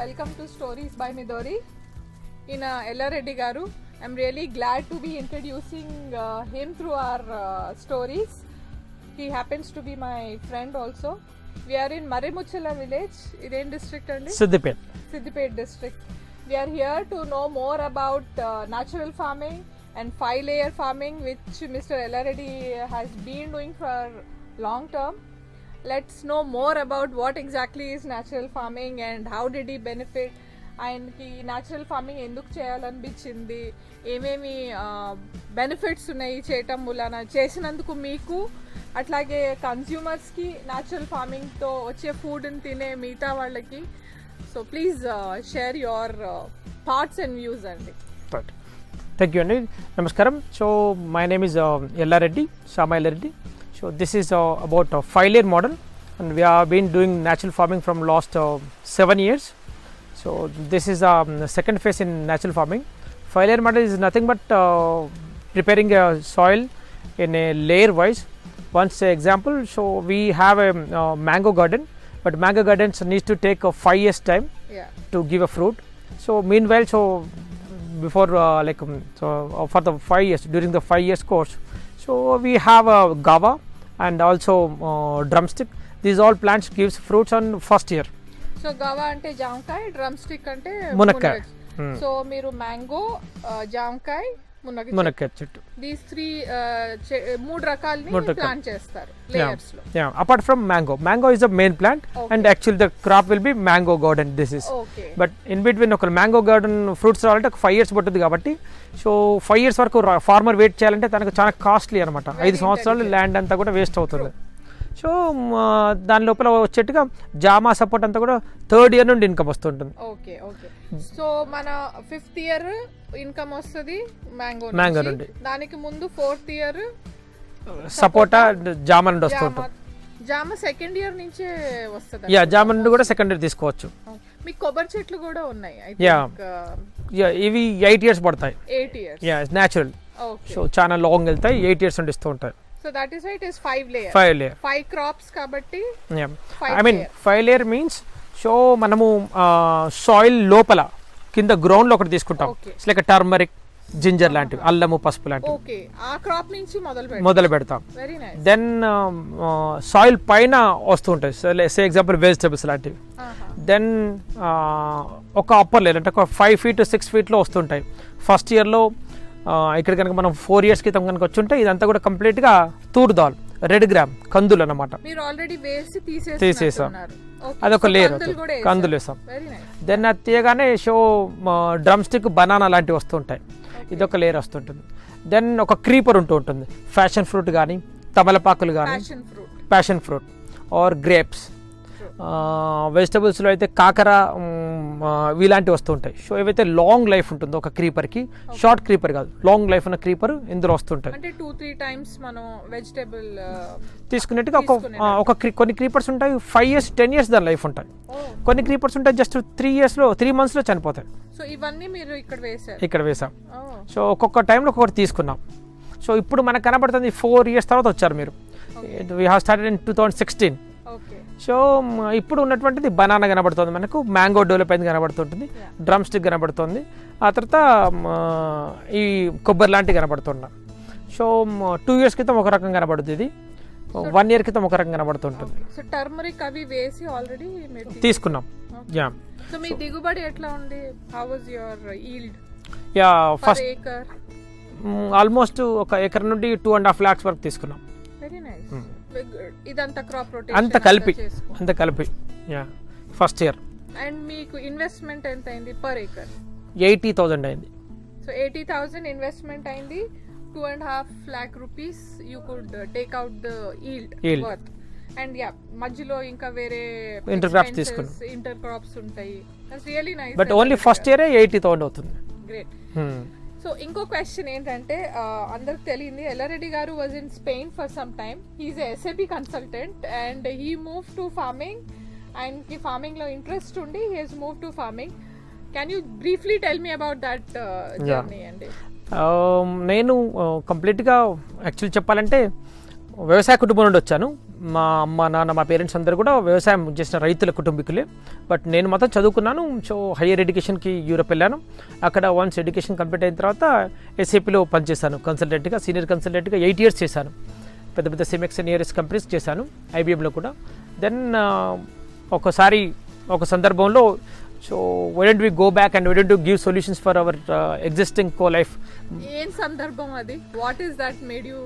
welcome to Stories by Midori. In Ella Reddy Garu, I'm really glad to be introducing him through our stories. He happens to be my friend also. We are in Marimuchala village, Iren district and Siddipet district. We are here to know more about natural farming and 5-layer farming, which Mr. Ella Reddy has been doing for long term. Let's know more about what exactly is natural farming and how did he benefit. ఆయనకి natural farming ఎందుకు చేయాలనిపించింది, ఏమేమి benefits ఉన్నాయి చేయటం మూలన, చేసినందుకు మీకు అట్లాగే కన్స్యూమర్స్కి natural ఫార్మింగ్తో వచ్చే ఫుడ్ని తినే మిగతా వాళ్ళకి. So please share your thoughts and views అండి. థ్యాంక్ యూ అండి, నమస్కారం. So my name is Ella Reddy, Sama Ella Reddy. So this is about a 5-layer model, and we have been doing natural farming from last 7 years. So this is the second phase in natural farming. 5-layer model is nothing but preparing a soil in a layer wise. Once example, so we have a mango garden, but mango gardens needs to take 5 years time to give a fruit. So meanwhile, so before for the 5 years, during the 5 years course, so we have a guava and also drumstick. These all plants gives fruits on first year. So guava అంటే జామకాయ, drum stick అంటే మునక్కాయ. So మీరు mango, జామకాయ, మునక్కాయ చెట్టు, these 3 మూడు రకాలని plant చేస్తారు లేయర్స్ లో. Apart from mango is the main plant, and actually the crop will be mango garden. This is but in between ఒక mango garden fruits రావాలంటే 5 years పడుతుంది కాబట్టి, సో 5 years వరకు ఫార్మర్ వెయిట్ చేయాలంటే తనకు చాలా కాస్ట్లీ అనమాట. 5 సంవత్సరాలు ల్యాండ్ అంతా కూడా వేస్ట్ అవుతుంది. సో దాని లోపల వచ్చేట్టుగా జామా సపోర్ట్ అంతా కూడా 3rd year నుండి ఇన్కమ్ వస్తుంటుంది. Okay okay. సో మన 5th year ఇన్కమ్ వస్తుంది మ్యాంగో నుండి. దానికి ముందు 4th year సపోటా జామ నుండి వస్తుంటుంది. జామ 2nd year నుంచే వస్తుంది. జామ నుండి కూడా 2nd year తీసుకోవచ్చు. మీ కొబ్బరి చెట్లు కూడా ఉన్నాయి. ఇవి 8 years పడతాయి. 8 years న్యాచురల్. సో చాలా లాంగ్ వెళ్తాయి, 8 years నుండి ఇస్తూ ఉంటాయి. So that is why it is 5-layer. 5 crops kabatti. I mean 5-layer means so manamu soil lopala kinda ground lo okati తీసుకుంటాం. It's like a turmeric, ginger లాంటివి, అల్లము, పసుపు లాంటివి. ఓకే, ఆ క్రాప్ నుంచి మొదలు పెడతాం. Very nice. దెన్ సాయిల్ పైన వస్తూ ఉంటాయి. సే ఎగ్జాంపుల్ వెజిటబుల్స్ లాంటివి. దెన్ ఒక అప్పర్ లేయర్ అంటే ఒక 5 feet 6 feet లో వస్తుంటాయి. ఫస్ట్ ఇయర్లో ఇక్కడ కనుక మనం 4 years క్రితం కనుక వచ్చుంటే ఇదంతా కూడా కంప్లీట్గా తూర్ దాల్, రెడ్ గ్రామ్, కందులు అన్నమాట. తీసేసాం. అదొక లేయర్, కందులు వేసాం. దెన్ అది తీయగానే షో డ్రమ్ స్టిక్, బనానా లాంటివి వస్తుంటాయి. ఇదొక లేయర్ వస్తుంటుంది. దెన్ ఒక క్రీపర్ ఉంటూ ఉంటుంది. ఫ్యాషన్ ఫ్రూట్ కానీ, తమలపాకులు కానీ, ప్యాషన్ ఫ్రూట్ ఆర్ గ్రేప్స్. వెజిటబుల్స్లో అయితే కాకర, ఇలాంటివి వస్తుంటాయి. సో ఏవైతే లాంగ్ లైఫ్ ఉంటుందో ఒక క్రీపర్కి, షార్ట్ క్రీపర్ కాదు, లాంగ్ లైఫ్ ఉన్న క్రీపర్ ఇందులో వస్తుంటాయి. అంటే 2-3 times మనం వెజిటబుల్ తీసుకునేట్టుగా కొన్ని క్రీపర్స్ ఉంటాయి 5 years 10 years దాని లైఫ్ ఉంటాయి. కొన్ని క్రీపర్స్ ఉంటాయి జస్ట్ 3 months లో చనిపోతాయి. సో ఇవన్నీ మీరు ఇక్కడ వేసాం. సో ఒక్కొక్క టైంలో ఒక్కొక్కటి తీసుకున్నాం. సో ఇప్పుడు మనకు కనబడుతుంది 4 years తర్వాత వచ్చారు మీరు. We have started in 2016. So ఇప్పుడు ఉన్నటువంటిది బనానా కనబడుతుంది, మనకు మ్యాంగో డెవలప్ అయింది కనబడుతుంటుంది, డ్రమ్ స్టిక్ కనబడుతుంది, ఆ తర్వాత ఈ కొబ్బరి లాంటివి కనబడుతున్నాం. సో 2 years క్రితం ఒక రకం కనబడుతుంది, 1 year క్రితం ఒక రకం కనబడుతుంటుంది. సో టర్మరిక్ అవి వేసి ఆల్రెడీ తీసుకున్నాం. సో మీ దిగుబడి ఎట్లా ఉంది? How was your yield? First almost ఒక ఎకర్ నుండి 2.5 lakhs వరకు తీసుకున్నాం. Very nice. ఇదంతా క్రాప్ రొటేషన్ అంత కలిపి ఫస్ట్ ఇయర్. అండ్ మీకు ఇన్వెస్ట్మెంట్ ఎంత అయింది పర్ ఏకర్? 80,000 అయింది. సో 80,000 ఇన్వెస్ట్మెంట్ అయింది. 2.5 lakh rupees you could take out the yield worth. And మధ్యలో ఇంకా వేరే ఇంటర్ క్రాప్స్ తీసుకున్నాం. ఇంటర్ క్రాప్స్ ఉంటాయి. That's really nice. But only first year 80,000 అవుతుంది. గ్రేట్. సో ఇంకో క్వశ్చన్ ఏంటంటే, అందరికి తెలియంది ఎల్లా రెడ్డి గారు was in Spain for some time. He is SAP consultant and he move to farming. ఆయనకి ఫార్మింగ్ లో ఇంట్రెస్ట్ ఉండి he has move to farming. Can you briefly tell me about that journey అండి? నేను కంప్లీట్గా యాక్చువల్లీ చెప్పాలంటే వ్యవసాయ కుటుంబం నుండి వచ్చాను. మా అమ్మ నాన్న మా పేరెంట్స్ అందరూ కూడా వ్యవసాయం చేసిన రైతుల కుటుంబీకులే. బట్ నేను మాత్రం చదువుకున్నాను. సో హయ్యర్ ఎడ్యుకేషన్కి యూరప్ వెళ్ళాను. అక్కడ వన్స్ ఎడ్యుకేషన్ కంప్లీట్ అయిన తర్వాత ఎస్ఏపీలో పనిచేశాను కన్సల్టెంట్గా, సీనియర్ కన్సల్టెంట్గా 8 years చేశాను. పెద్ద పెద్ద సిమెక్స్ నియరెస్ట్ కంపెనీస్ చేశాను, ఐబిఎంలో కూడా. దెన్ ఒక సందర్భంలో so why don't we go back and why don't give solutions for our existing co life. ఏం సందర్భం అది? What is that made you?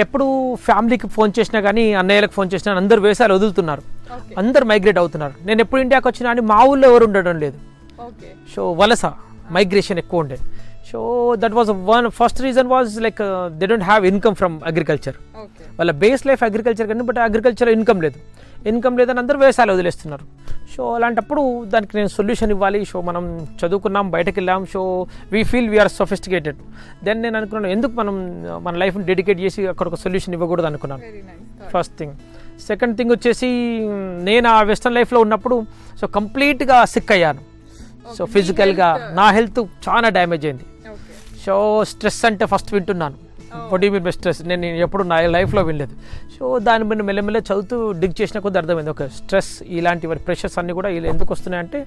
ఎప్పుడు ఫ్యామిలీకి ఫోన్ చేసినా కానీ, అన్నయ్యలకు ఫోన్ చేసినా అందరు వ్యవసాయాలు వదులుతున్నారు, అందరు మైగ్రేట్ అవుతున్నారు. నేను ఎప్పుడు ఇండియాకి వచ్చినా అని మా ఊళ్ళో ఎవరు ఉండడం లేదు. సో వలస మైగ్రేషన్ ఎక్కువ ఉండేది. So that was first reason was like they don't have income from agriculture. వాళ్ళ బేస్ లైఫ్ అగ్రికల్చర్ కానీ, బట్ అగ్రికల్చర్ ఇన్కమ్ లేదని అందరూ వ్యవసాయాలు వదిలేస్తున్నారు. సో అలాంటప్పుడు దానికి నేను సొల్యూషన్ ఇవ్వాలి. సో మనం చదువుకున్నాం, బయటకు వెళ్ళాం, so we feel we are sophisticated. Then నేను అనుకున్నాను, ఎందుకు మనం మన లైఫ్ని డెడికేట్ చేసి అక్కడ ఒక సొల్యూషన్ ఇవ్వకూడదు అనుకున్నాను. First thing. సెకండ్ థింగ్ వచ్చేసి, నేను ఆ వెస్టర్న్ లైఫ్లో ఉన్నప్పుడు సో కంప్లీట్గా సిక్ అయ్యాను. సో ఫిజికల్గా నా హెల్త్ చాలా డ్యామేజ్ అయింది. సో స్ట్రెస్ అంటే ఫస్ట్ వింటున్నాను. What you mean by stress? నేను ఎప్పుడు నా లైఫ్లో వినలేదు. సో దాని మీద మెల్లమెల్ల చదువుతూ డిగ్ చేసిన కొద్ది అర్థమైంది, ఓకే స్ట్రెస్ ఇలాంటి ప్రెషర్స్ అన్నీ కూడా ఎందుకు వస్తున్నాయంటే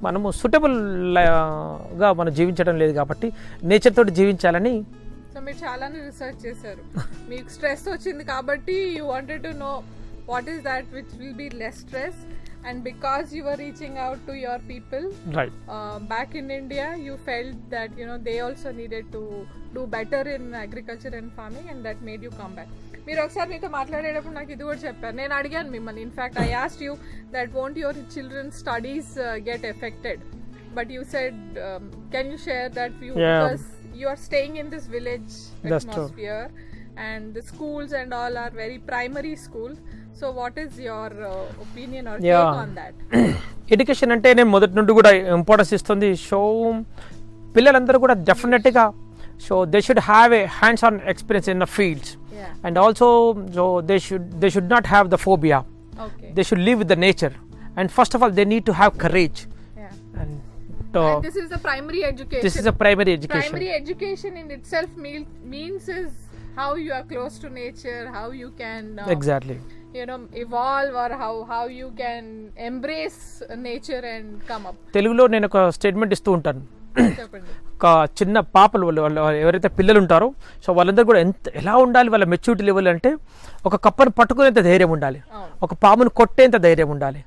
మనము సూటబుల్గా మనం జీవించడం లేదు కాబట్టి నేచర్ తోటి జీవించాలని. సో మీరు చాలానే రీసెర్చ్ చేశారు. మీకు స్ట్రెస్ వచ్చింది కాబట్టి you wanted to know what is that which will be less stress. And because you were reaching out to your people right back in India, you felt that they also needed to do better in agriculture and farming, and that made you come back. మీరు ఒకసారి మీతో మాట్లాడేటప్పుడు నాకు ఇది కూడా చెప్పారు. నేను అడిగాను మిమ్మల్ని, in fact I asked you that won't your children studies get affected, but you said can you share that view because you are staying in this village atmosphere and the schools and all are very primary schools. So what is your opinion or take on that? Education అంటే నేను మొదటి నుండి కూడా importance ఇస్తుంది. So పిల్లలందరూ కూడా డెఫినెట్గా so they should have a hands on experience in the fields, and also so they should not have the phobia. They should live with the nature, and first of all they need to have courage. And this is the primary education. This is a primary education. Primary education in itself means is how you are close to nature, how you can exactly evolve, or how you can embrace nature and come up. తెలుగులో నేను ఒక statement ఇస్తూ ఉంటాను. చెప్పండి. ఒక చిన్న పాపలు వాళ్ళు ఎవరైతే పిల్లలు ఉంటారో సో వాళ్ళందరూ కూడా ఎలా ఉండాలి, వాళ్ళ మెచ్యూరిటీ లెవెల్ అంటే ఒక కప్పను పట్టుకునేంత ధైర్యం ఉండాలి, ఒక పామును కొట్టేంత ధైర్యం ఉండాలి,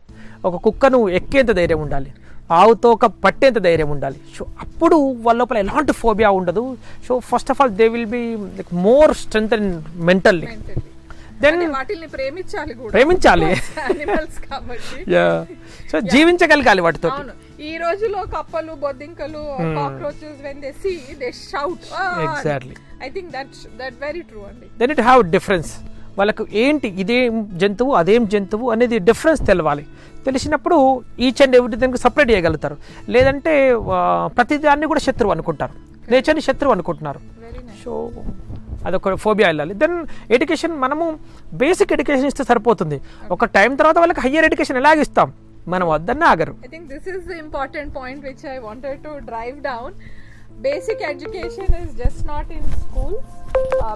ఒక కుక్కను ఎక్కేంత ధైర్యం ఉండాలి, ఆవుతో ఒక పట్టేంత ధైర్యం ఉండాలి. సో అప్పుడు వాళ్ళ లోపల ఎలాంటి ఫోబియా ఉండదు. So first of all they will be like more strength and mentally. దెన్ వాటిని ప్రేమించాలి, సో జీవించగలగాలి వాటితో. ఈ రోజులో కప్పలు, బొద్దింకలు, cockroaches when they see they shout. Exactly. I think that's very true అండి. Then it have difference. వాళ్ళకు ఏంటి ఇదేం జంతువు అదేం జంతువు అనేది డిఫరెన్స్ తెలవాలి. తెలిసినప్పుడు ఈచ్ అండ్ ఎవ్రీథింగ్ సపరేట్ చేయగలుగుతారు. లేదంటే ప్రతిదాన్ని కూడా శత్రువు అనుకుంటారు, నేచర్ని శత్రువు అనుకుంటున్నారు. సో అదొక ఫోబియా వెళ్ళాలి. దెన్ ఎడ్యుకేషన్ మనము బేసిక్ ఎడ్యుకేషన్ ఇస్తే సరిపోతుంది. ఒక టైం తర్వాత వాళ్ళకి హయ్యర్ ఎడ్యుకేషన్ ఎలాగిస్తాం, మనం వద్దన్న ఆగరు. I think this is the important point which I wanted to drive down. Basic education is just not in schools.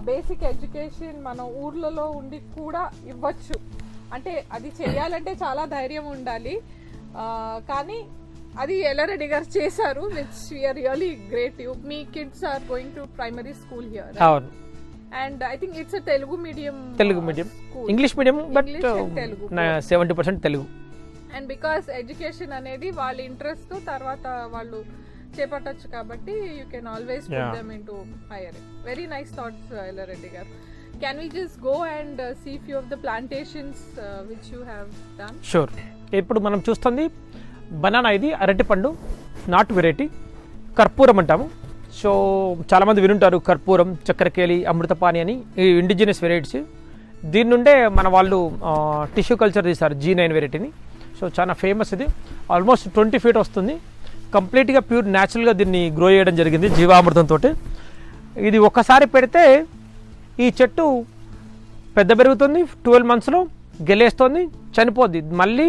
Basic education మన ఊర్లలో ఉండి కూడా ఇవ్వచ్చు. అంటే అది చేయాలంటే చాలా ధైర్యం ఉండాలి. కానీ అది ఎల్లారెడ్డి గారు చేశారు, విచ్ వీఆర్ రియలీ గ్రేట్. మీ kids are going to primary school here. అవును. And I think it's Telugu medium, English medium, but 70% Telugu. And because education అనేది వాళ్ళ ఇంట్రెస్ట్ తర్వాత వాళ్ళు చేపట్టచ్చు కాబట్టి you can always put them into higher. Very nice thoughts Yellareddy గారు. Can we just go and see few of the plantations which you have done? Sure. ఇప్పుడు మనం చూస్తుంది బనానా, ఇది అరటిపండు, నాటు వెరైటీ, కర్పూరం అంటాము. సో చాలామంది వినుంటారు కర్పూరం, చక్కెరకేళి, అమృతపాణి అని ఈ ఇండిజినస్ వెరైటీస్. దీని నుండే మన వాళ్ళు టిష్యూ కల్చర్ తీస్తారు, G9 వెరైటీని. సో చాలా ఫేమస్ ఇది. ఆల్మోస్ట్ 20 feet వస్తుంది. కంప్లీట్గా ప్యూర్ న్యాచురల్గా దీన్ని గ్రో చేయడం జరిగింది జీవామృతంతో. ఇది ఒక్కసారి పెడితే ఈ చెట్టు పెద్ద పెరుగుతుంది, 12 monthsలో గెలేస్తుంది, చనిపోద్ది. మళ్ళీ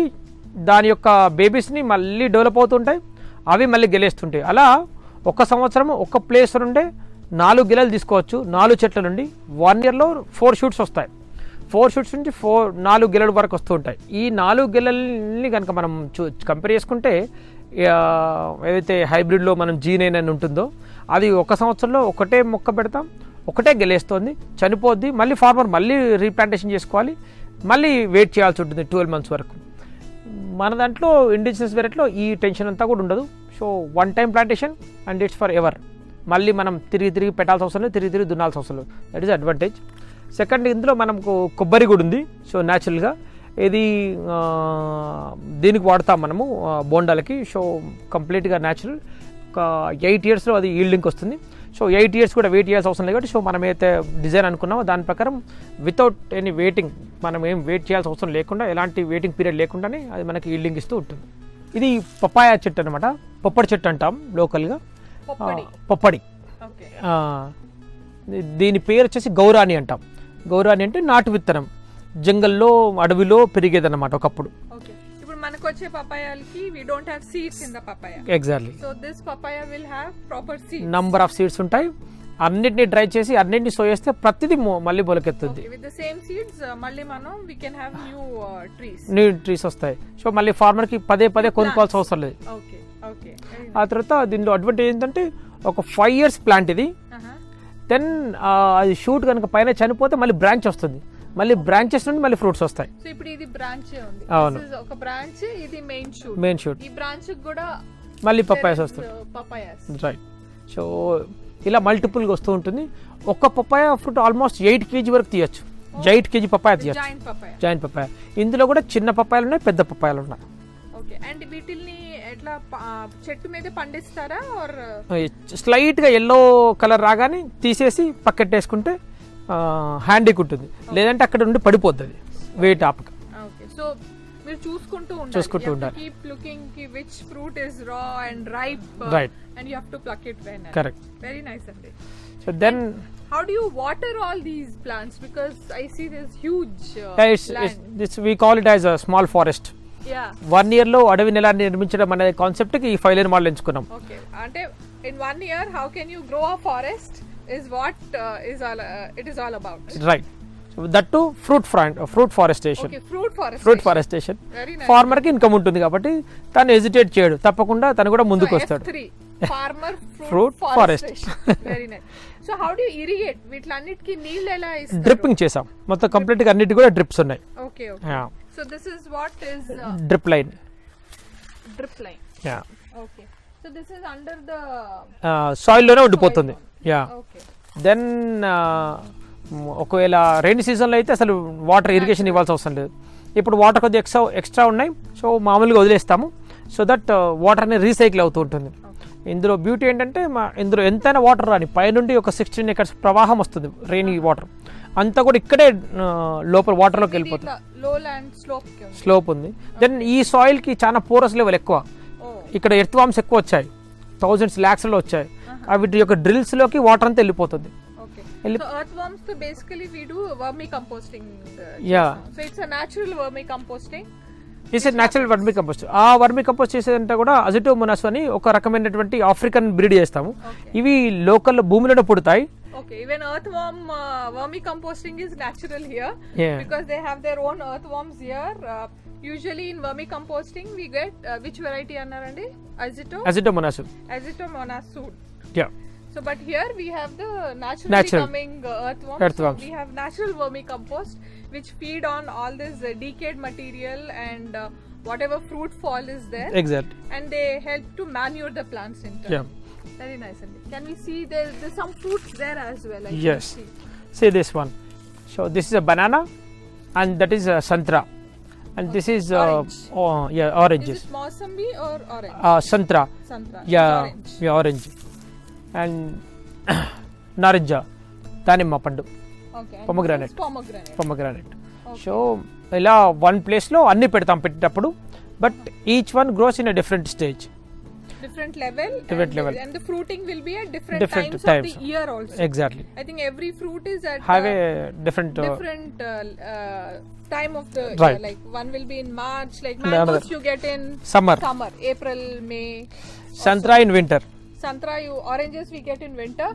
దాని యొక్క బేబీస్ని మళ్ళీ డెవలప్ అవుతుంటాయి, అవి మళ్ళీ గెలేస్తుంటాయి. అలా 1 సంవత్సరం ఒక ప్లేస్ నుండే 4 గెలలు తీసుకోవచ్చు. 4 చెట్ల నుండి 1 yearలో 4 shoots వస్తాయి. 4 షూట్స్ నుంచి 4 గెలల వరకు వస్తూ ఉంటాయి. ఈ 4 గెలల్ని కనుక మనం కంపేర్ చేసుకుంటే ఏదైతే హైబ్రిడ్లో మనం G9 అని ఉంటుందో అది 1 సంవత్సరంలో ఒకటే మొక్క పెడతాం, ఒకటే గెలేస్తుంది, చనిపోద్ది, మళ్ళీ ఫార్మర్ మళ్ళీ రీప్లాంటేషన్ చేసుకోవాలి, మళ్ళీ వెయిట్ చేయాల్సి ఉంటుంది 12 months వరకు. మన దాంట్లో ఇండిజినస్ వెరైటీలో ఈ టెన్షన్ అంతా కూడా ఉండదు. So 1 time plantation and it's for ever. మళ్ళీ మనం తిరిగి పెట్టాల్సిన అవసరం లేదు, తిరిగి దున్నాల్సిన అవసరం లేదు. That is advantage. సెకండ్, ఇందులో మనకు కొబ్బరి కూడా ఉంది. సో న్యాచురల్గా ఇది దీనికి వాడతాం మనము బోండాలకి. సో కంప్లీట్గా న్యాచురల్. ఒక 8 yearsలో అది ఈల్డింగ్కి వస్తుంది. సో 8 years కూడా వెయిట్ చేయాల్సిన అవసరం లేదు కాబట్టి సో మనం అయితే డిజైన్ అనుకున్నామో దాని ప్రకారం వితౌట్ ఎనీ వెయిటింగ్, మనం ఏం వెయిట్ చేయాల్సిన అవసరం లేకుండా, ఎలాంటి వెయిటింగ్ పీరియడ్ లేకుండానే అది మనకి ఈల్డింగ్ ఇస్తూ ఉంటుంది. ఇది పపాయ చెట్టు అనమాట, పొప్పడి చెట్టు అంటాం లోకల్గా. పొప్పడి. దీని పేరు వచ్చేసి గౌరాని అంటాం. గౌరాని అంటే నాటు విత్తనం, జంగల్లో అడవిలో పెరిగేదన్నమాట ఒకప్పుడు. ఇప్పుడు మనకు వచ్చే పపాయాలకి we don't have seeds in the papaya. Exactly. So this papaya will have proper seeds. Number of seeds ఉంటాయి. అన్నిటిని డ్రై చేసి అన్నిటిని సో చేస్తే ప్రతిదీ మళ్ళీ మొలకెత్తుంది. With the same seeds మళ్ళీ మనం we can have new trees. New trees వస్తాయి. సో మళ్ళీ ఫార్మర్కి పదే కొనుక్కోవాల్సిన అవసరం లేదు. ఆ తర్వాత దీనిలో అడ్వాంటేజ్ ఏంటంటే ఒక 5 years ప్లాంట్ ఇది. దెన్ అది షూట్ కనుక పైన చనిపోతే మళ్ళీ బ్రాంచ్ వస్తుంది, మళ్ళీ బ్రాంచెస్ నుండి మళ్ళీ ఫ్రూట్స్ వస్తాయి. సో ఇప్పుడు ఇది బ్రాంచ్ ఉంది. అవును, ఒక బ్రాంచ్, ఇది మెయిన్ షూట్. ఈ బ్రాంచ్ కూడా మళ్ళీ పపాయాస్ వస్తాయి. రైట్. సో ఇలా మల్టిపుల్గా వస్తూ ఉంటుంది. ఒక పపాయ ఫ్రూట్ ఆల్మోస్ట్ 8 kg వరకు తీయచ్చు. 8 kg పపాయ తీయచ్చు, జాయింట్ పపాయ. ఇందులో కూడా చిన్న పపాయలు ఉన్నాయి, పెద్ద పపాయలు ఉన్నాయి. ఓకే. అండ్ వీటిల్ని ఎట్లా చెట్టు మీద పండిస్తారా? ఆర్ స్లైట్గా ఎల్లో కలర్ రాగానే తీసేసి పక్కెట్టేసుకుంటే హ్యాండీకి ఉంటుంది, లేదంటే అక్కడ ఉండి పడిపోద్ది అది వెయిట్ ఆపక. ఓకే. సో మీరు చూసుకుంటూ ఉండాలి. కీప్ లుకింగ్ కి which fruit is raw and ripe, right, and you have to pluck it when. Correct. Very nice అండి. So then how do you water all these plants? Because I see this huge it's we call it as a small forest. 1 yearలో అడవిని ఎలా నిర్మించడం అనే concept కి ఈ 5 lane model ఎంచుకున్నాం. Okay. అంటే in 1 year how can you grow a forest is what it is all about. Right. So that too fruit forestation. Okay, fruit forestation. Very nice. Farmer కి income ఉంటుంది కాబట్టి తను hesitate చేయడు, తప్పకుండా తను కూడా ముందుకు వస్తాడు. Farmer fruit forestation. Very nice. So how do you irrigate? వీట్లన్నిటికి నీళ్ళు ఎలా ఇస్తారు? డ్రిప్పింగ్ చేసాం మొత్తం కంప్లీట్ గా, అన్నిటికి కూడా డ్రిప్స్ ఉన్నాయి. Okay. So this is what is drip line. Yeah. Okay. So this is under the soil లోనే ఉండిపోతుంది. Yeah. Okay. దెన్ ఒకవేళ రైనీ సీజన్లో అయితే అసలు వాటర్ ఇరిగేషన్ ఇవ్వాల్సిన అవసరం లేదు. ఇప్పుడు వాటర్ కొద్దిగా ఎక్స్ట్రా ఉన్నాయి, సో మామూలుగా వదిలేస్తాము. సో దట్ వాటర్ అనేది రీసైకిల్ అవుతూ ఉంటుంది. ఇందులో బ్యూటీ ఏంటంటే ఇందులో ఎంతైనా వాటర్ రాని పైనుండి ఒక 16 acres ప్రవాహం వస్తుంది, రెయినీ వాటర్ అంతా కూడా ఇక్కడే లోపల వాటర్లోకి వెళ్ళిపోతుంది. స్లోప్ ఉంది. దెన్ ఈ సాయిల్కి చాలా పోరస్ లెవెల్ ఎక్కువ. ఇక్కడ ఎర్త్ వామ్స్ ఎక్కువ వచ్చాయి, thousands lakhsలో వచ్చాయి. వీటి యొక్క డ్రిల్స్లోకి వాటర్ అంతా వెళ్ళిపోతుంది. Earthworms, so basically we do vermicomposting. Yeah. So it's a natural vermicomposting. It's a natural vermicompost. ఆ వర్మికంపోస్ట్ చేసేదంటే కూడా అజిటోమోనాస్ అని ఒక రకమైనటువంటి ఆఫ్రికన్ బ్రీడ్ చేస్తాము. ఇవి లోకల్ భూమిలోనే పుడతాయి. Okay, even earthworm vermicomposting is natural here. Because they have their own earthworms here. Usually in vermicomposting we get which variety annarandi? Azitomonas. Azitomonas. Yeah. So but here we have the naturally coming earthworms. So we have natural vermicompost which feed on all this decayed material and whatever fruit fall is there. Exactly. And they help to manure the plants in turn. Yeah. Very nice. Can we see there's some fruits there as well? Yes. See this one. So this is a banana and that is a santra. And this is orange. Is it Mossambi or orange? Santra. Yeah, orange. Yeah, orange. And నారింజ, దానిమ్మ పండు, pomegranate. So ఇలా one ప్లేస్లో అన్ని పెడతాం పెట్టేటప్పుడు, but each one gross in a different stage. Different level. And the fruiting will be at different times of the year also. Exactly. I think every fruit is at have a different time of the right. year. Like one will be in March, like mangoes you get in summer, April, May. Santra in winter. Santra, oranges we get in winter,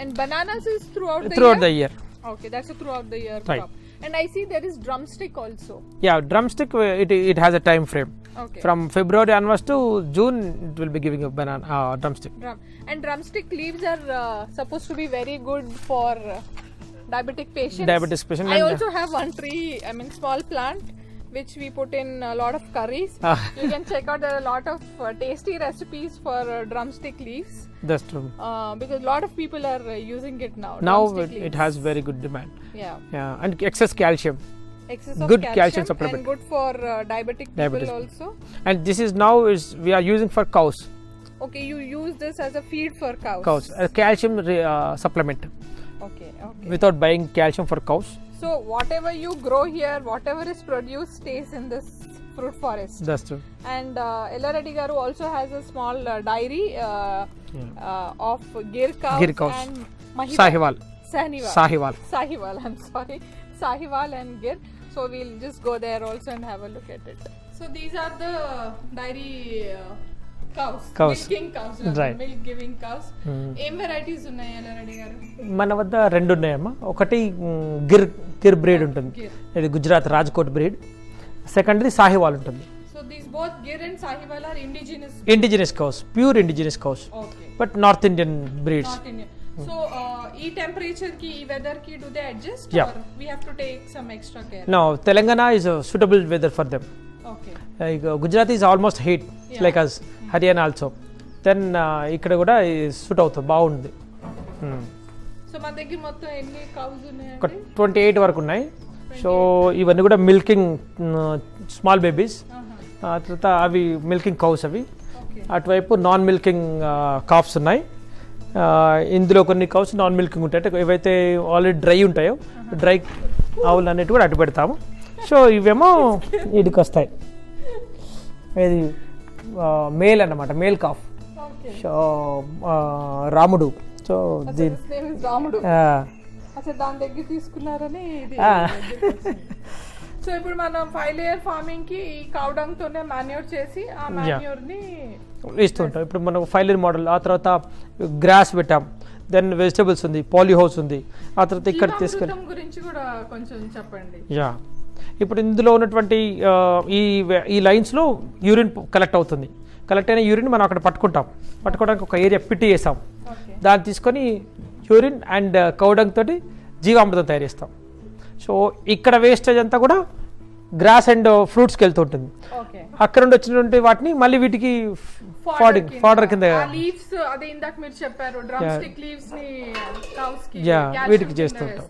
and bananas is throughout the year. year. Okay, that's a throughout the year right. crop. And I see there is drumstick also. Yeah, drumstick, it has a time frame. Okay. From February onwards to June, it will be giving a banana drumstick. And drumstick leaves are supposed to be very good for diabetic patients. Diabetes patient. I and, also have one tree, small plant, which we put in a lot of curries. You can check out, there are a lot of tasty recipes for drumstick leaves. That's true. Because a lot of people are using it now. Now drumstick it leaves. has very good demand. Yeah. And excess calcium. Excess of Good calcium supplement. and good for diabetic people Diabetes. also. And this is now we are using for cows. Okay, you use this as a feed for cows. Cows, a calcium supplement. Okay. Without buying calcium for cows. So whatever you grow here, whatever is produced stays in this fruit forest. That's true. And Ella Reddy Garu also has a small dairy of Gir cows, and Sahiwal. Sahiwal, I'm sorry. Sahiwal and Gir. So we'll just go there also and have a look at it. So these are the dairy cows. Milking cows. Right. Milk giving cows. Em varieties ఉన్నాయి Ella Reddy Garu? మన వద్ద రెండు ఉన్నాయమ్మా. ఒకటి Gir breed ఉంటుంది, ఇది Gujarat Rajkot breed. సెకండ్ది సాహివాల్ ఉంటుంది. So these both Gir and Sahiwal are indigenous cows, pure indigenous cows, Okay. But north Indian breeds. Not Indian. So ఈ temperature ki, ఈ weather ki, do they adjust? Yeah. Or we have to take some extra care? No Telangana is suitable weather for them. Okay. Gujarat is almost heat like us, Haryana also. Then ఇక్కడ కూడా suit అవుతుంది, బాగుంది. So మన దగ్గర మొత్తం ఎన్ని cows ఒక ఉన్నాయండి? 28 వరకు ఉన్నాయి. సో ఇవన్నీ కూడా మిల్కింగ్ స్మాల్ బేబీస్. తర్వాత అవి మిల్కింగ్ కౌస్ అవి. Okay. అటువైపు నాన్ మిల్కింగ్ కాఫ్స్ ఉన్నాయి. ఇందులో కొన్ని కౌస్ నాన్ మిల్కింగ్ ఉంటాయి, అంటే ఏవైతే ఆల్రెడీ డ్రై ఉంటాయో డ్రై ఆవులు అన్నిటి కూడా అటు పెడతాము. సో ఇవేమో వీటికి వస్తాయి, ఇది మేల్ అన్నమాట, మేల్ కాఫ్. Okay. సో రాముడు. సో His దీని name is రాముడు. అసలు దాని దగ్గర తీసుకున్నారని ఇది. సో ఇప్పుడు మనం 5 లేయర్ ఫార్మింగ్ కి ఈ కౌ డంగ్ తోనే మాన్యూర్ చేసి ఆ మాన్యూర్ ని ఇస్తుంటాం. ఇప్పుడు మనం ఫైలర్ మోడల్, ఆ తర్వాత గ్రాస్ పెట్టాం, దెన్ వెజిటబుల్స్ ఉంది, పాలీ హౌస్ ఉంది, ఆ తర్వాత ఇక్కడ తీసుకెళ్ళి జీవామృతం గురించి కూడా కొంచెం చెప్పండి. యా. ఇప్పుడు ఇందులో ఉన్నటువంటి ఈ లైన్స్లో యూరిన్ కలెక్ట్ అవుతుంది. కలెక్ట్ అయిన యూరిన్ మనం అక్కడ పట్టుకోవడానికి ఒక ఏరియా పిట్టి చేస్తాం. Okay. దాన్ని తీసుకొని యూరిన్ అండ్ కౌడంగ్ తోటి జీవామృతం తయారు చేస్తాం. సో ఇక్కడ వేస్టేజ్ అంతా కూడా గ్రాస్ అండ్ ఫ్రూట్స్కి వెళ్తుంటుంది. Okay. అక్కడ నుండి వచ్చినటువంటి వాటిని మళ్ళీ వీటికి ఫాడర్ కింద లీవ్స్, అదే ఇందాక మీరు చెప్పారు డ్రమ్ స్టిక్ లీవ్స్ ని కౌస్ కి వీటికి చేస్తుంటాం.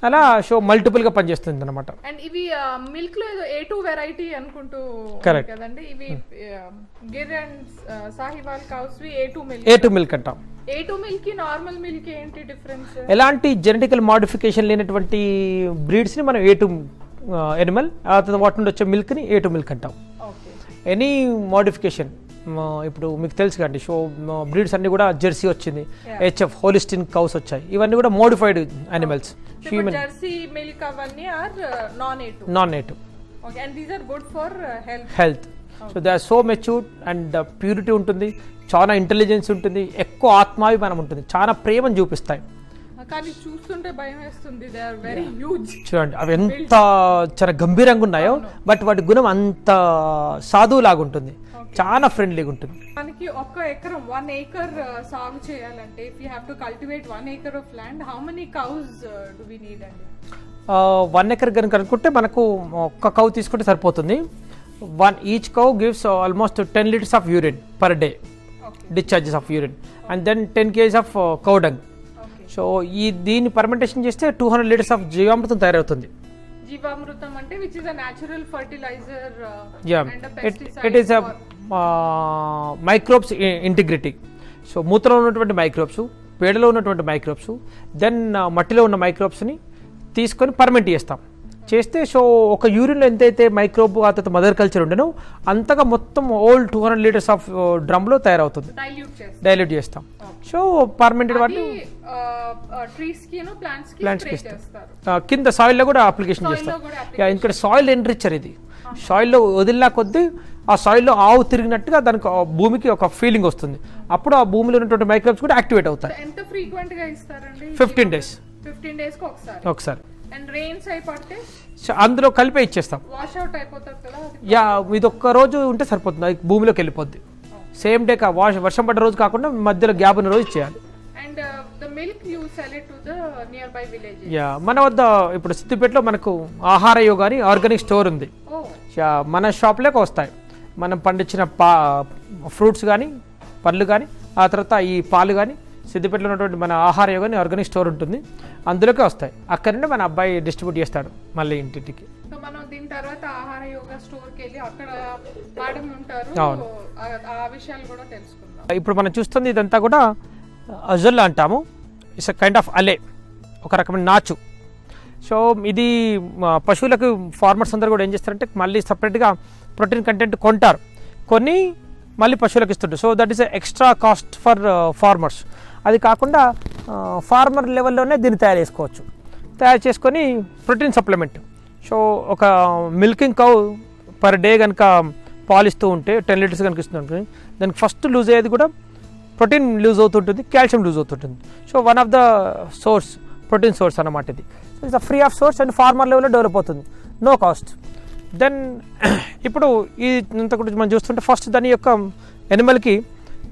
అలా షో మల్టిపుల్ గా పనిచేస్తుంది అనమాట. అండ్ ఇవి మిల్క్ లో ఏదో A2 వెరైటీ అనుకుంటూ Correct. కదండి. ఇవి గిర్ అండ్ సాహివాల్ కౌస్ వి A2 మిల్క్ అంటాం. A2 మిల్క్ కి నార్మల్ మిల్క్ ఏంటి డిఫరెన్స్? ఎలాంటి జెనెటికల్ మాడిఫికేషన్ లేనటువంటి బ్రీడ్స్ ని మనం A2 ఎనిమల్, ఆ తర్వాత వాటి నుండి వచ్చే మిల్క్ ని A2 మిల్క్ అంటాం. ఓకే. ఎనీ మాడిఫికేషన్, ఇప్పుడు మీకు తెలుసు కండి, సో బ్రీడ్స్ అన్ని కూడా జెర్సీ వచ్చింది, HF హోలిస్టిన్ కౌస్ వచ్చాయి, ఇవన్నీ కూడా modified animals. Human Jersey milk అవన్నీ are non native. Okay. And these are good for health. So they are so matured and purity ఉంటుంది, చాలా ఇంటెలిజెన్స్ ఉంటుంది, ఎక్కువ ఆత్మాభిమానం ఉంటుంది, చాలా ప్రేమను చూపిస్తాయి. కానీ చూస్తుంటే భయం వేస్తుంది. They are very huge. చూడండి అవి ఎంత చాలా గంభీరంగా ఉన్నాయో, బట్ వాటి గుణం అంత సాధువులాగా ఉంటుంది, చాలా ఫ్రెండ్లీగా ఉంటుంది. మనకి 1 ఎకరం 1 acre సాగు చేయాలంటే, if you have to cultivate 1 acre of land, how many cows do we need అండి? 1 acre కనుక అనుకుంటే మనకు ఒక్క కౌ తీసుకుంటే సరిపోతుంది. Each cow gives almost 10 liters of urine per day, discharges of urine, and then 10 kgs of cow dung. So దీన్ని fermentation చేస్తే 200 liters of Jeevamrutham తయారవుతుంది. జీవామృతం అంటే which is a natural fertiliser and it is a microbes integrity. So మూత్రంలో ఉన్నటువంటి microbes, పేడలో ఉన్నటువంటి microbes, then మట్టిలో ఉన్న మైక్రోబ్స్ని తీసుకొని పర్మెంట్ చేస్తే సో ఒక యూరిన్లో ఎంతైతే మైక్రోబ్, ఆ తర్వాత మదర్ కల్చర్ ఉండేనో అంతగా మొత్తం ఓల్డ్ 200 liters ఆఫ్ డ్రమ్లో తయారవుతుంది. డైల్యూట్ చేస్తాం. సో పర్మెంటెడ్ వాటిని ప్లాంట్స్కి ఇస్తాం. కింద సాయిల్లో కూడా అప్లికేషన్ చేస్తాం. ఇక్కడ సాయిల్ ఎన్రిచర్, ఇది సాయిల్లో వదిలినా కొద్దీ ఆ సాయిల్లో ఆవు తిరిగినట్టుగా దానికి భూమికి ఒక ఫీలింగ్ వస్తుంది. అప్పుడు ఆ భూమిలో ఉన్నటువంటి మైక్రోబ్స్ కూడా యాక్టివేట్ అవుతాయి. ఎంత ఫ్రీక్వెంట్ గా ఇస్తారండి? 15 days కి ఒకసారి. అండ్ రెయిన్స్ అయిపోతే సో అందులో కలిపే ఇచ్చేస్తాం. వాష్ అవుట్ అయిపోతుంది కదా యా, ఇది ఒక్క రోజు ఉంటే సరిపోతుంది, అది భూమిలోకి వెళ్ళిపోద్ది. సేమ్ డే వర్షం పడ్డ రోజు కాకుండా మధ్యలో గ్యాప్ ఉన్న రోజు ఇచ్చేయాలి. And the milk you sell it to the near by village. Yeah, మన వద్ద ఇప్పుడు సిద్దిపేటలో మనకు ఆహార యోగా అని ఆర్గానిక్ స్టోర్ ఉంది. యా, మన షాప్లోకి వస్తాయి మనం పండించిన ఫ్రూట్స్ కానీ పళ్ళు కానీ, ఆ తర్వాత ఈ పాలు కానీ సిద్దిపేటలో ఉన్నటువంటి మన ఆహార యోగా అని ఆర్గానిక్ స్టోర్ ఉంటుంది, అందులోకే వస్తాయి. అక్కడ నుండి మన అబ్బాయి డిస్ట్రిబ్యూట్ చేస్తాడు మళ్ళీ ఇంటింటికి. సో మనం దీని తర్వాత ఆహార యోగా స్టోర్కి వెళ్ళి అక్కడ మేడం ఉంటారు, ఆ విషయాలు కూడా తెలుసుకుందాం. ఇప్పుడు మనం చూస్తుంది ఇదంతా కూడా అజల్ అంటాము. ఇట్స్ కైండ్ ఆఫ్ అలే, ఒక రకమైన నాచు. సో ఇది పశువులకు ఫార్మర్స్ అందరూ కూడా ఏం చేస్తారంటే మళ్ళీ సపరేట్గా ప్రోటీన్ కంటెంట్ కొంటారు, కొన్ని మళ్ళీ పశువులకు ఇస్తుంటారు. So that is extra cost for farmers. అది కాకుండా ఫార్మర్ లెవెల్లోనే దీన్ని తయారు చేసుకోవచ్చు. తయారు చేసుకొని ప్రోటీన్ సప్లిమెంట్. సో ఒక మిల్కింగ్ కౌ పర్ డే కనుక పాలిస్తూ ఉంటే 10 లీటర్స్ కనుక ఇస్తుంటుంది, దానికి ఫస్ట్ లూజ్ అయ్యేది కూడా ప్రోటీన్ లూజ్ అవుతుంటుంది, కాల్షియం లూజ్ అవుతుంటుంది. So one of the source, protein source అన్నమాట ఇది. So it's free of source and farmer లెవెల్లో డెవలప్ అవుతుంది, నో కాస్ట్. దెన్ ఇప్పుడు ఇంత గురించి మనం చూస్తుంటే ఫస్ట్ దాని యొక్క ఎనిమల్కి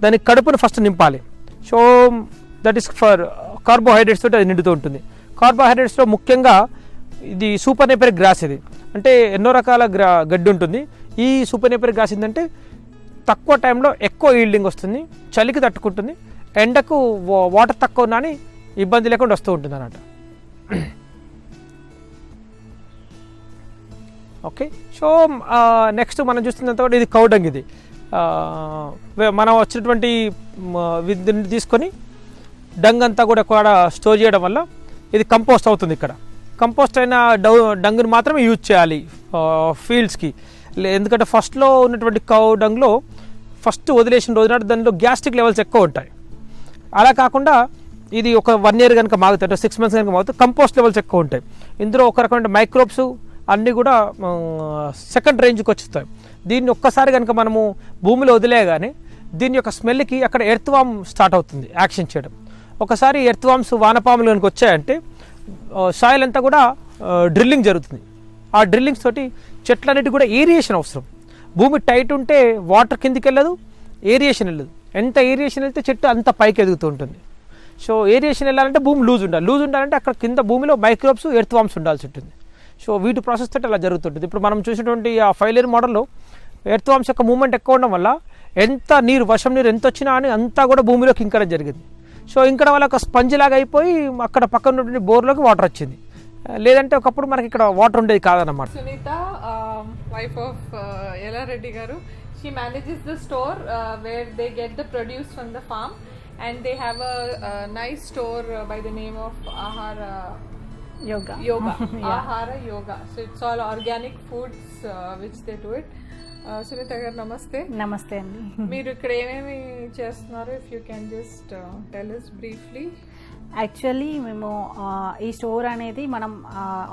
దాని కడుపును ఫస్ట్ నింపాలి. So that is for carbohydrates తోటి అది నిండుతూ ఉంటుంది. కార్బోహైడ్రేట్స్లో ముఖ్యంగా ఇది సూపర్ నేపియర్ గ్రాస్. ఇది అంటే ఎన్నో రకాల గడ్డి ఉంటుంది. ఈ సూపర్ నేపియర్ గ్రాస్ ఏంటంటే తక్కువ టైంలో ఎక్కువ ఈల్డింగ్ వస్తుంది, చలికి తట్టుకుంటుంది, ఎండకు వాటర్ తక్కువ ఉన్నా అని ఇబ్బంది లేకుండా వస్తూ ఉంటుంది అన్నమాట. ఓకే, సో నెక్స్ట్ మనం చూస్తున్నంత కూడా ఇది కౌడంగ్. ఇది మనం వచ్చినటువంటి విద్యుని తీసుకొని డంగ్ అంతా కూడా స్టోర్ చేయడం వల్ల ఇది కంపోస్ట్ అవుతుంది. ఇక్కడ కంపోస్ట్ అయిన డంగ్ని మాత్రమే యూజ్ చేయాలి ఫీల్డ్స్కి. ఎందుకంటే ఫస్ట్లో ఉన్నటువంటి కౌ డంగ్లో ఫస్ట్ వదిలేసిన రోజు నాడు దానిలో గ్యాస్ట్రిక్ లెవెల్స్ ఎక్కువ ఉంటాయి. అలా కాకుండా ఇది ఒక 1 year కనుక మాగుతాయి, 6 months కనుక మాగుతాయి, కంపోస్ట్ లెవెల్స్ ఎక్కువ ఉంటాయి. ఇందులో ఒక రకమైన మైక్రోబ్స్ అన్నీ కూడా సెకండ్ రేంజ్కి వచ్చేస్తాయి. దీన్ని ఒక్కసారి కనుక మనము భూమిలో వదిలేయగానే దీని యొక్క స్మెల్కి అక్కడ ఎర్త్ వామ్ స్టార్ట్ అవుతుంది యాక్షన్ చేయడం. ఒకసారి ఎర్త్ వామ్స్ వానపాములు కనుక వచ్చాయంటే సాయిల్ అంతా కూడా డ్రిల్లింగ్ జరుగుతుంది. ఆ డ్రిల్లింగ్స్ తోటి చెట్లన్నిటి కూడా ఏరియేషన్ అవసరం. భూమి టైట్ ఉంటే వాటర్ కిందికి వెళ్ళదు, ఏరియేషన్ వెళ్ళదు. ఎంత ఏరియేషన్ వెళ్తే చెట్టు అంత పైకి ఎదుగుతూ ఉంటుంది. సో ఏరియేషన్ వెళ్ళాలంటే భూమి లూజ్ ఉండాలి, లూజ్ ఉండాలంటే అక్కడ కింద భూమిలో మైక్రోబ్స్ ఎర్త్ వామ్స్ ఉండాల్సి ఉంటుంది. సో వీటి ప్రాసెస్ తోటి అలా జరుగుతుంటుంది. ఇప్పుడు మనం చూసినటువంటి ఆ 5 layer మోడల్లో ఎర్త్ వామ్స్ యొక్క మూవ్మెంట్ ఎక్కువ ఉండడం వల్ల ఎంత నీరు, వర్షం నీరు ఎంత వచ్చినా అని అంతా కూడా భూమిలోకి ఇంకడం జరిగింది. సో ఇంకడం వల్ల ఒక స్పంజ్ లాగా అయిపోయి అక్కడ పక్కన ఉన్నటువంటి బోర్లోకి వాటర్ వచ్చింది. లేదంటే ఒకప్పుడు మనకి ఇక్కడ వాటర్ ఉండేది కాదన్నమాట. Sunita, wife of L R Reddy garu, she manages the store where they get the produce from the farm, and they have a nice store by the name of Ahara Yoga. Yeah. Ahara Yoga. So it's all organic foods which they do it. Sunitha గారు నమస్తే. నమస్తే అండి. మీరు ఇక్కడ ఏమేమి చేస్తున్నారు? If you can just tell us briefly. Actually మేము ఈ స్టోర్ అనేది మనం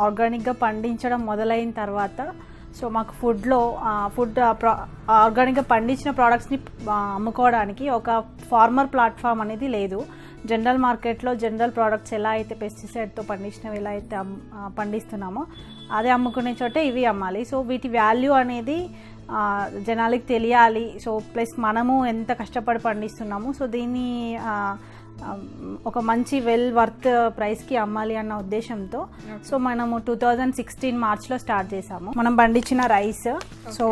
ఆర్గానిక్గా పండించడం మొదలైన తర్వాత సో మాకు ఫుడ్ ఆర్గానిక్గా పండించిన ప్రోడక్ట్స్ని అమ్ముకోవడానికి ఒక ఫార్మర్ ప్లాట్ఫామ్ అనేది లేదు. జనరల్ మార్కెట్లో జనరల్ ప్రోడక్ట్స్ ఎలా అయితే పెస్టిసైడ్తో పండించినవి ఎలా అయితే పండిస్తున్నామో అదే అమ్ముకునే చోటే ఇవి అమ్మాలి. సో వీటి వాల్యూ అనేది జనాలకి తెలియాలి. సో ప్లస్ మనము ఎంత కష్టపడి పండిస్తున్నాము, సో దీన్ని ఒక మంచి వెల్ వర్త్ ప్రైస్కి అమ్మాలి అన్న ఉద్దేశంతో సో మనము 2016 మార్చ్లో స్టార్ట్ చేసాము. మనం పండించిన rice. So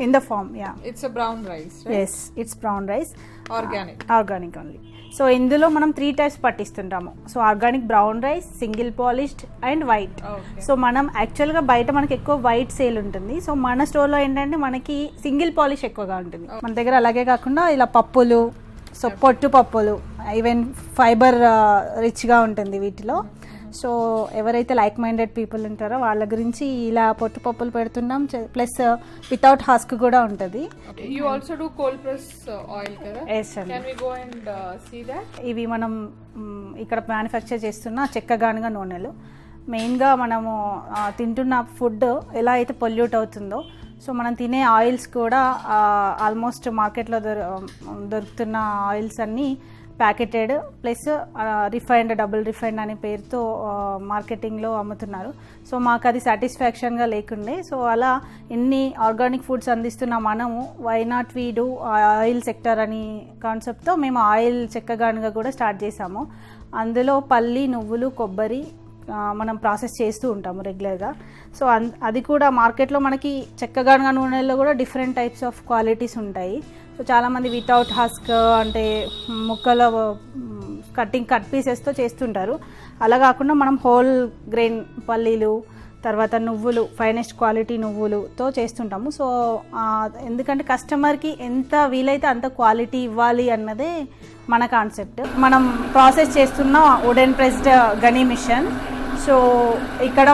in the farm It's a brown rice, right? Yes, it's brown rice. Organic only. So ఇందులో మనం 3 types పట్టిస్తుంటాము. So organic brown rice, single polished and white. So మనం యాక్చువల్గా బయట మనకి ఎక్కువ వైట్ సేల్ ఉంటుంది. సో మన స్టోర్లో ఏంటంటే మనకి సింగిల్ పాలిష్ ఎక్కువగా ఉంటుంది మన దగ్గర. అలాగే కాకుండా ఇలా పప్పులు, సో పొట్టు పప్పులు, ఈవెన్ ఫైబర్ రిచ్గా ఉంటుంది వీటిలో. సో ఎవరైతే లైక్ మైండెడ్ పీపుల్ ఉంటారో వాళ్ళ గురించి ఇలా పొట్టు పప్పులు పెడుతున్నాం. ప్లస్ వితౌట్ హస్క్ కూడా ఉంటుంది. You also do cold press oil కదా? Yes, can we go and see that? ఇవి మనం ఇక్కడ మ్యానుఫ్యాక్చర్ చేస్తున్న చెక్కగానుగ నూనెలు. మెయిన్గా మనము తింటున్న ఫుడ్ ఎలా అయితే పొల్యూట్ అవుతుందో సో మనం తినే ఆయిల్స్ కూడా ఆల్మోస్ట్ మార్కెట్లో దొరుకుతున్న ఆయిల్స్ అన్నీ packeted plus refined, double refined అనే పేరుతో మార్కెటింగ్లో అమ్ముతున్నారు. సో మాకు అది సాటిస్ఫాక్షన్గా లేకుండే. సో అలా ఎన్ని ఆర్గానిక్ ఫుడ్స్ అందిస్తున్న మనము why not we do oil sector అని కాన్సెప్ట్తో మేము ఆయిల్ చెక్కగానుగా కూడా స్టార్ట్ చేసాము. అందులో పల్లి, నువ్వులు, కొబ్బరి మనం ప్రాసెస్ చేస్తూ ఉంటాము రెగ్యులర్గా. సో అది కూడా మార్కెట్లో మనకి చెక్కగానుగా నూనెల్లో కూడా డిఫరెంట్ టైప్స్ ఆఫ్ క్వాలిటీస్ ఉంటాయి. సో చాలామంది వితౌట్ హస్క్ అంటే ముక్కల కట్ పీసెస్తో చేస్తుంటారు. అలా కాకుండా మనం హోల్ గ్రెయిన్ పల్లీలు, తర్వాత నువ్వులు, ఫైనెస్ట్ క్వాలిటీ నువ్వులుతో చేస్తుంటాము. సో ఎందుకంటే కస్టమర్కి ఎంత వీలైతే అంత క్వాలిటీ ఇవ్వాలి అన్నదే మన కాన్సెప్ట్. మనం ప్రాసెస్ చేస్తున్న వుడెన్ ప్రెస్డ్ గనీ మిషన్. సో ఇక్కడ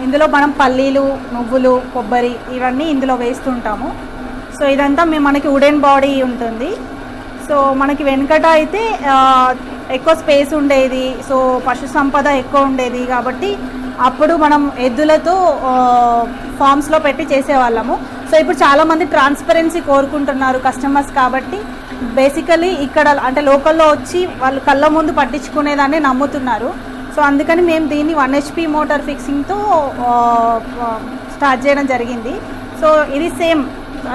ఇందులో మనం పల్లీలు, నువ్వులు, కొబ్బరి ఇవన్నీ ఇందులో వేస్తుంటాము. సో ఇదంతా మనకి వుడెన్ బాడీ ఉంటుంది. సో మనకి వెనుకట అయితే ఎక్కువ స్పేస్ ఉండేది, సో పశు సంపద ఎక్కువ ఉండేది కాబట్టి అప్పుడు మనం ఎద్దులతో ఫార్మ్స్లో పెట్టి చేసేవాళ్ళము. సో ఇప్పుడు చాలామంది ట్రాన్స్పరెన్సీ కోరుకుంటున్నారు కస్టమర్స్ కాబట్టి బేసికలీ ఇక్కడ అంటే లోకల్లో వచ్చి వాళ్ళు కళ్ళ ముందు పట్టించుకునేదాన్ని నమ్ముతున్నారు. సో అందుకని మేము దీన్ని 1 HP మోటార్ ఫిక్సింగ్తో స్టార్ట్ చేయడం జరిగింది. సో ఇది సేమ్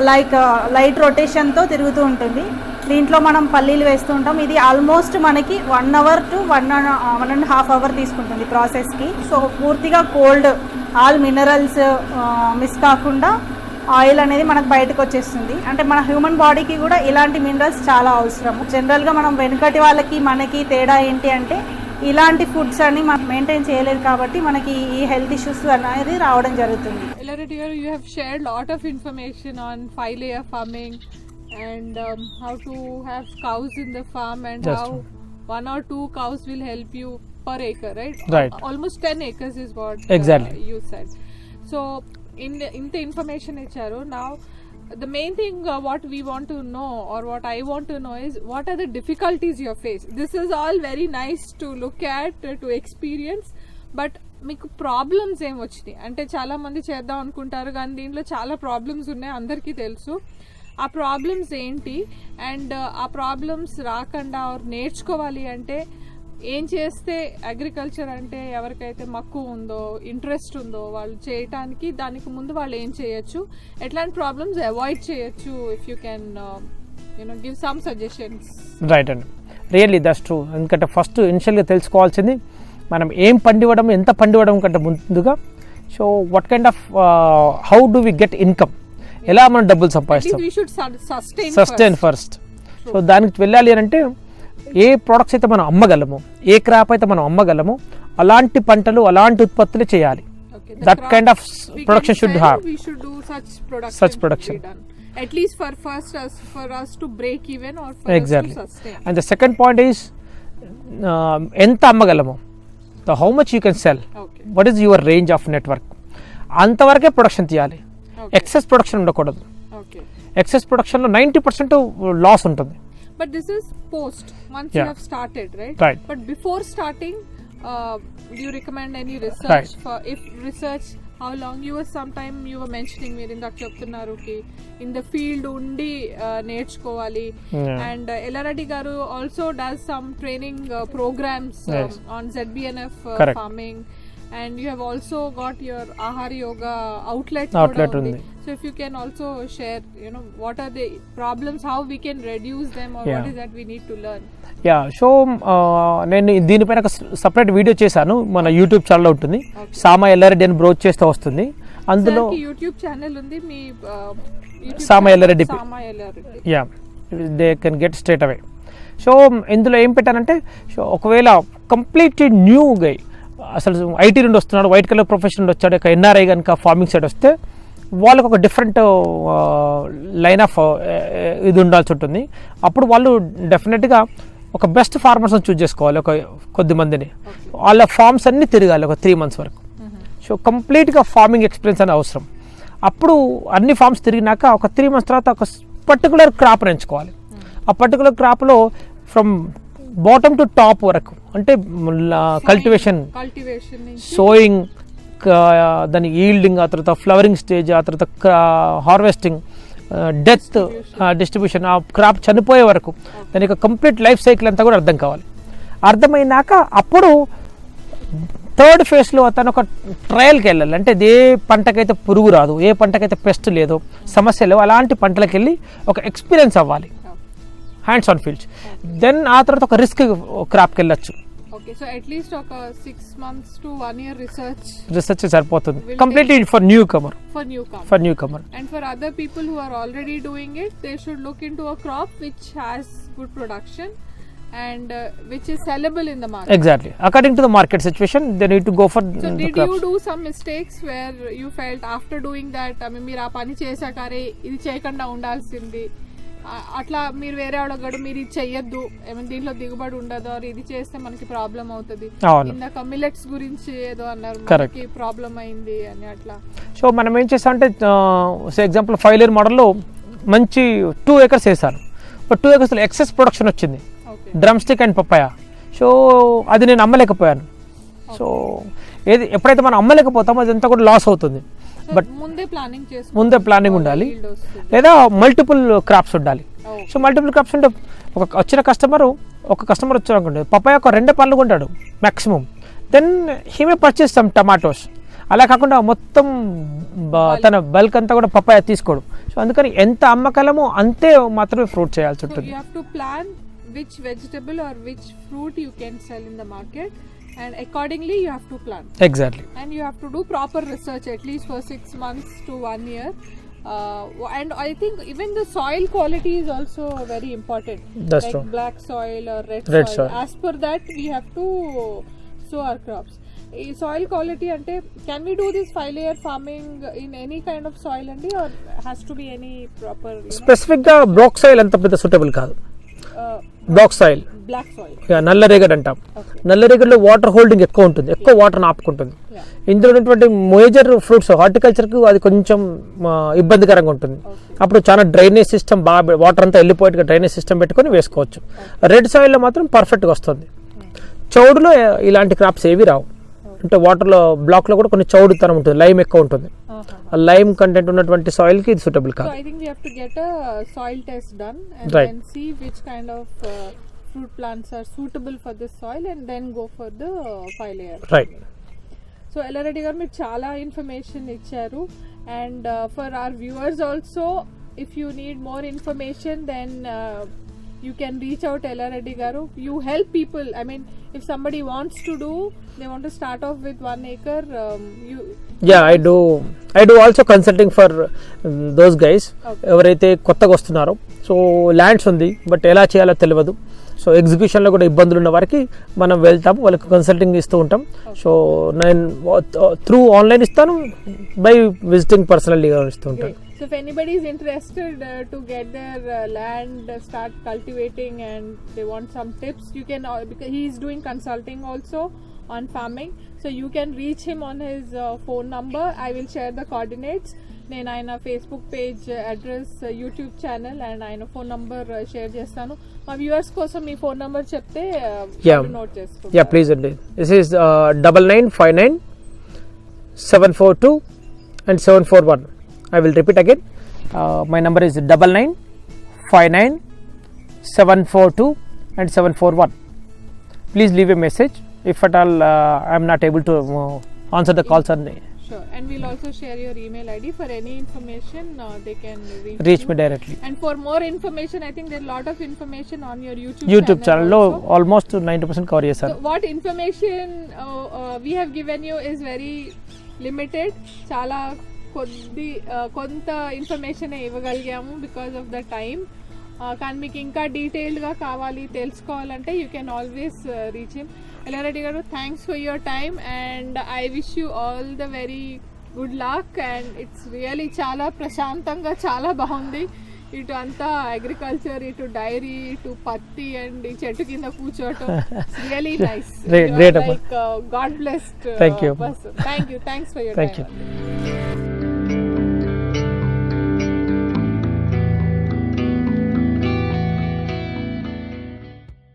లైక్ లైట్ రొటేషన్తో తిరుగుతూ ఉంటుంది. దీంట్లో మనం పల్లీలు వేస్తూ ఉంటాం. ఇది ఆల్మోస్ట్ మనకి 1 hour to 1.5 hour తీసుకుంటుంది ప్రాసెస్కి. సో పూర్తిగా కోల్డ్, ఆల్ మినరల్స్ మిస్ కాకుండా ఆయిల్ అనేది మనకు బయటకు వచ్చేస్తుంది. అంటే మన హ్యూమన్ బాడీకి కూడా ఇలాంటి మినరల్స్ చాలా అవసరము. జనరల్గా మనం వెనుకటి వాళ్ళకి మనకి తేడా ఏంటి అంటే ఇలాంటి ఫుడ్స్ అన్ని మనం మెయింటైన్ చేయలేదు కాబట్టి మనకి ఈ హెల్త్ ఇష్యూస్ అనేది రావడం జరుగుతుంది. Ellareddy, you have shared lot of information on 5-layer farming and how to have cows in the farm and That's how true. 1 or 2 cows will help you per acre, right? Right. Almost 10 acres is what Exactly. You said. So in the information icharu, now the main thing what we want to know or what I want to know is what are the difficulties you face. This is all very nice to look at, to experience, but మీకు problems ఏం వచ్చినాయి అంటే చాలా మంది చేద్దాం అనుకుంటారు కానీ దీంట్లో చాలా ప్రాబ్లమ్స్ ఉన్నాయి, అందరికీ తెలుసు. ఆ ప్రాబ్లమ్స్ ఏంటి అండ్ ఆ ప్రాబ్లమ్స్ రాకుండా నేర్చుకోవాలి అంటే ఏం చేస్తే అగ్రికల్చర్ అంటే ఎవరికైతే మక్కువ ఉందో, ఇంట్రెస్ట్ ఉందో వాళ్ళు చేయటానికి దానికి ముందు వాళ్ళు ఏం చేయొచ్చు, ఎట్లాంటి ప్రాబ్లమ్స్ అవాయిడ్ చేయొచ్చు, if you can give some suggestions. Right అండి, రియల్లీ దట్స్ ట్రూ. ఎందుకంటే ఫస్ట్ ఇనిషియల్గా తెలుసుకోవాల్సింది మనం ఏం పండివ్వడం, ఎంత పండివ్వడం కంటే ముందుగా so what kind of how do we get income, ఎలా మనం డబ్బులు సంపాదిస్తాం, సస్టైన్ ఫస్ట్. సో దానికి వెళ్ళాలి అని అంటే ఏ ప్రొడక్ట్స్ అయితే మనం అమ్మగలము, ఏ క్రాప్ అయితే మనం అమ్మగలము అలాంటి పంటలు, అలాంటి ఉత్పత్తులు చేయాలి. That kind of production should have such production at least for us to break even or for exactly. us to sustain. And the second point is ఎంత అమ్మగలము, the how much you can sell, Okay. what is your range of network, అంతవరకే production తీయాలి. Okay. Excess production ఉండకూడదు. Okay. Excess ప్రొడక్షన్లో 90% loss ఉంటుంది. But this is post once Yeah. you have started, right? Right. But before starting, do you recommend any research? Right. For if research, how long you were mentioning మీరు ఇందాక చెప్తున్నారు కి in the field ఉండి నేర్చుకోవాలి. Yeah. And Ellareddy garu also does some training programs Yes. on ZBNF Correct. farming. And you have also got your Ahar Yoga outlet Outlet kuda undi. undi. So if you can also share, what are the problems, how we can reduce them, or Yeah. what is that we need to learn. Yeah so నేను దీనిపైన ఒక separate video చేశాను, మన YouTube ఛానల్లో ఉంటుంది. Okay. సామా ఎల్లారెడ్డి అని browse చేస్తే వస్తుంది. అందులో Sir ki YouTube channel undi me YouTube Sama channel Ellareddy. Sama Ellareddy. Yeah they can get straight away. So ఇందులో ఏం పెట్టానంటే సో ఒకవేళ కంప్లీట్ న్యూ గై అసలు ఐటీ నుండి వస్తున్నాడు, వైట్ కలర్ ప్రొఫెషన్ నుండి వచ్చాడు, ఒక ఎన్ఆర్ఐ కనుక ఫార్మింగ్ సైడ్ వస్తే వాళ్ళకు ఒక డిఫరెంట్ లైన్ ఆఫ్ ఇది ఉండాల్సి ఉంటుంది. అప్పుడు వాళ్ళు డెఫినెట్గా ఒక బెస్ట్ ఫార్మర్స్ని చూస్ చేసుకోవాలి, ఒక కొద్ది మందిని. వాళ్ళ ఫార్మ్స్ అన్నీ తిరగాలి ఒక 3 months వరకు. సో కంప్లీట్గా ఫార్మింగ్ ఎక్స్పీరియన్స్ అనేది అవసరం. అప్పుడు అన్ని ఫార్మ్స్ తిరిగినాక ఒక 3 months తర్వాత ఒక పర్టికులర్ క్రాప్ ఎంచుకోవాలి. ఆ పర్టికులర్ క్రాప్లో ఫ్రమ్ బాటమ్ టు టాప్ వరకు అంటే కల్టివేషన్, సోయింగ్, దాని ఈల్డింగ్, ఆ తర్వాత ఫ్లవరింగ్ స్టేజ్, ఆ తర్వాత హార్వెస్టింగ్, డెత్ డిస్ట్రిబ్యూషన్, ఆ క్రాప్ చనిపోయే వరకు దాని యొక్క కంప్లీట్ లైఫ్ సైకిల్ అంతా కూడా అర్థం కావాలి. అర్థమైనాక అప్పుడు థర్డ్ ఫేజ్లో అతను ఒక ట్రయల్కి వెళ్ళాలి. అంటే ఏ పంటకైతే పురుగు రాదు, ఏ పంటకైతే పెస్ట్ లేదో, సమస్య లేవు, అలాంటి పంటలకు వెళ్ళి ఒక ఎక్స్పీరియన్స్ అవ్వాలి, హ్యాండ్స్ ఆన్ ఫీల్డ్స్. దెన్ ఆ తర్వాత ఒక రిస్క్ క్రాప్కి వెళ్ళొచ్చు. Okay, so at least ఒక 6 months to 1 year రిసర్చ్ సరిపోతుంది completely for newcomer. And for other people who are already doing it, they should look into a crop which has good production and which is sellable in the market. Exactly. According to the market situation, they need to go for So the did crops. you do some mistakes where you felt after doing that, I mean, మీరు ఆ పని చేశాకరే ఇది చేయకుండా ఉండాల్సింది, అట్లా మీరు వేరే వాళ్ళగడు మీరు ఇది చెయ్యొద్దు, ఏమైనా దీంట్లో దిగుబడి ఉండదు, ఇది చేస్తే మనకి ప్రాబ్లం అవుతుంది, ఇందాక మిల్లెట్స్ గురించి ఏదో అన్నారు, మనకి ప్రాబ్లం అయింది అని అట్లా. సో మనం ఏం చేస్తాం అంటే ఎగ్జాంపుల్ 5 layer మోడల్లో మంచి 2 acres వేసాను. 2 acres ఎక్సెస్ ప్రొడక్షన్ వచ్చింది, drum stick and papaya. So అది నేను అమ్మలేకపోయాను. సో ఏది ఎప్పుడైతే మనం అమ్మలేకపోతామో అదంతా కూడా లాస్ అవుతుంది. బట్ ముందే ప్లానింగ్ ఉండాలి, లేదా మల్టిపుల్ క్రాప్స్ ఉండాలి. సో మల్టిపుల్ క్రాప్స్ ఉంటే ఒక కస్టమర్ వచ్చారు అనుకోండి, పప్పాయ ఒక 2 పండ్లు కొంటాడు maximum, then he may purchase some tomatoes. అలా కాకుండా మొత్తం తన బల్క్ అంతా కూడా పప్పాయ తీసుకోడు. సో అందుకని ఎంత అమ్మకాలమో అంతే మాత్రమే ఫ్రూట్ చేయాల్సి ఉంటుంది. Which vegetable or which fruit you can sell in the market, and accordingly you have to plan. Exactly. And you have to do proper research at least for 6 months to 1 year. And I think even the soil quality is also very important. That's like true. Black soil or red soil. As per that we have to sow our crops. Soil quality ante, can we do this 5 layer farming in any kind of soil andi, or has to be any proper, specific గా black soil అంత పెద్ద suitable కాదు. Black soil, నల్లరేగడి అంటాం. నల్లరేగడిలో water holding ఎక్కువ ఉంటుంది, ఎక్కువ water ఆపుకుంటుంది. ఇందులో ఉన్నటువంటి మేజర్ ఫ్రూట్స్ హార్టికల్చర్కి అది కొంచెం ఇబ్బందికరంగా ఉంటుంది. అప్పుడు చాలా డ్రైనేజ్ సిస్టమ్ బాగా వాటర్ అంతా వెళ్ళిపోయేట్టుగా డ్రైనేజ్ సిస్టమ్ పెట్టుకొని వేసుకోవచ్చు. రెడ్ సాయిల్లో మాత్రం పర్ఫెక్ట్గా వస్తుంది. చౌడులో ఇలాంటి క్రాప్స్ ఏవి రావు. అంటే వాటర్లో బ్లాక్లో కూడా కొన్ని చౌడుతనం ఉంటుంది, లైమ్ ఎక్కువ ఉంటుంది. లైమ్ కంటెంట్ ఉన్నటువంటి సాయిల్ కి ఇది సూటబుల్ కాదు. So I think we have to get a soil test done and then see which kind of fruit plants are suitable for this soil and then go for the 5 layer. Right. So Ellareddy garu మీరు చాలా information ఇచ్చారు, and for our viewers also, if you need more information then you can reach out Ellareddy garu. You help people. I mean, if somebody wants to do, they want to start off with 1 acre, I do also consulting for those guys. ఎవరైతే కొత్తగా వస్తున్నారో, so lands ఉంది but ఎలా చేయాలో తెలియదు, so ఎగ్జిక్యూషన్లో కూడా ఇబ్బందులు ఉన్న వారికి మనం వెళ్తాం, వాళ్ళకి కన్సల్టింగ్ ఇస్తూ ఉంటాం. సో నేను త్రూ ఆన్లైన్ ఇస్తాను, బై విజిటింగ్ పర్సనల్గా ఇస్తూ ఉంటాను. So if anybody is interested to get their land, start cultivating, and they want some tips, you can, because he is doing consulting also on farming, so you can reach him on his phone number. I will share the coordinates. నేను ఆయన Facebook page, address, YouTube channel and ఆయన phone number share చేస్తాను. మా viewers కోసం మీ phone number చెప్తే note చేసుకోండి. Yeah please అండి. This is 9959 742 and 741. I will repeat again. My number is 9959 742 and 741. Please leave a message. If at all I am not able to answer the calls on. Sure, and we'll also share your email ID for any information. They can reach me directly. And for more information, I think there are a lot of information on your YouTube channel. Lo almost 90% cover chesaru. So what information we have given you is very limited. Chala కొంత information ఇవ్వగలిగాము because of the time. కానీ మీకు ఇంకా డీటెయిల్డ్గా కావాలి, తెలుసుకోవాలంటే you can always reach him. Yellareddy గారు, thanks for your time and I wish you all the very good luck. And it's really చాలా ప్రశాంతంగా చాలా బాగుంది. ఇటు అంతా అగ్రికల్చర్, ఇటు డైరీ, ఇటు పత్తి అండ్ ఈ చెట్టు కింద కూర్చోవటం, really nice. Great. Like God blessed Thank you. person. Thanks for your time.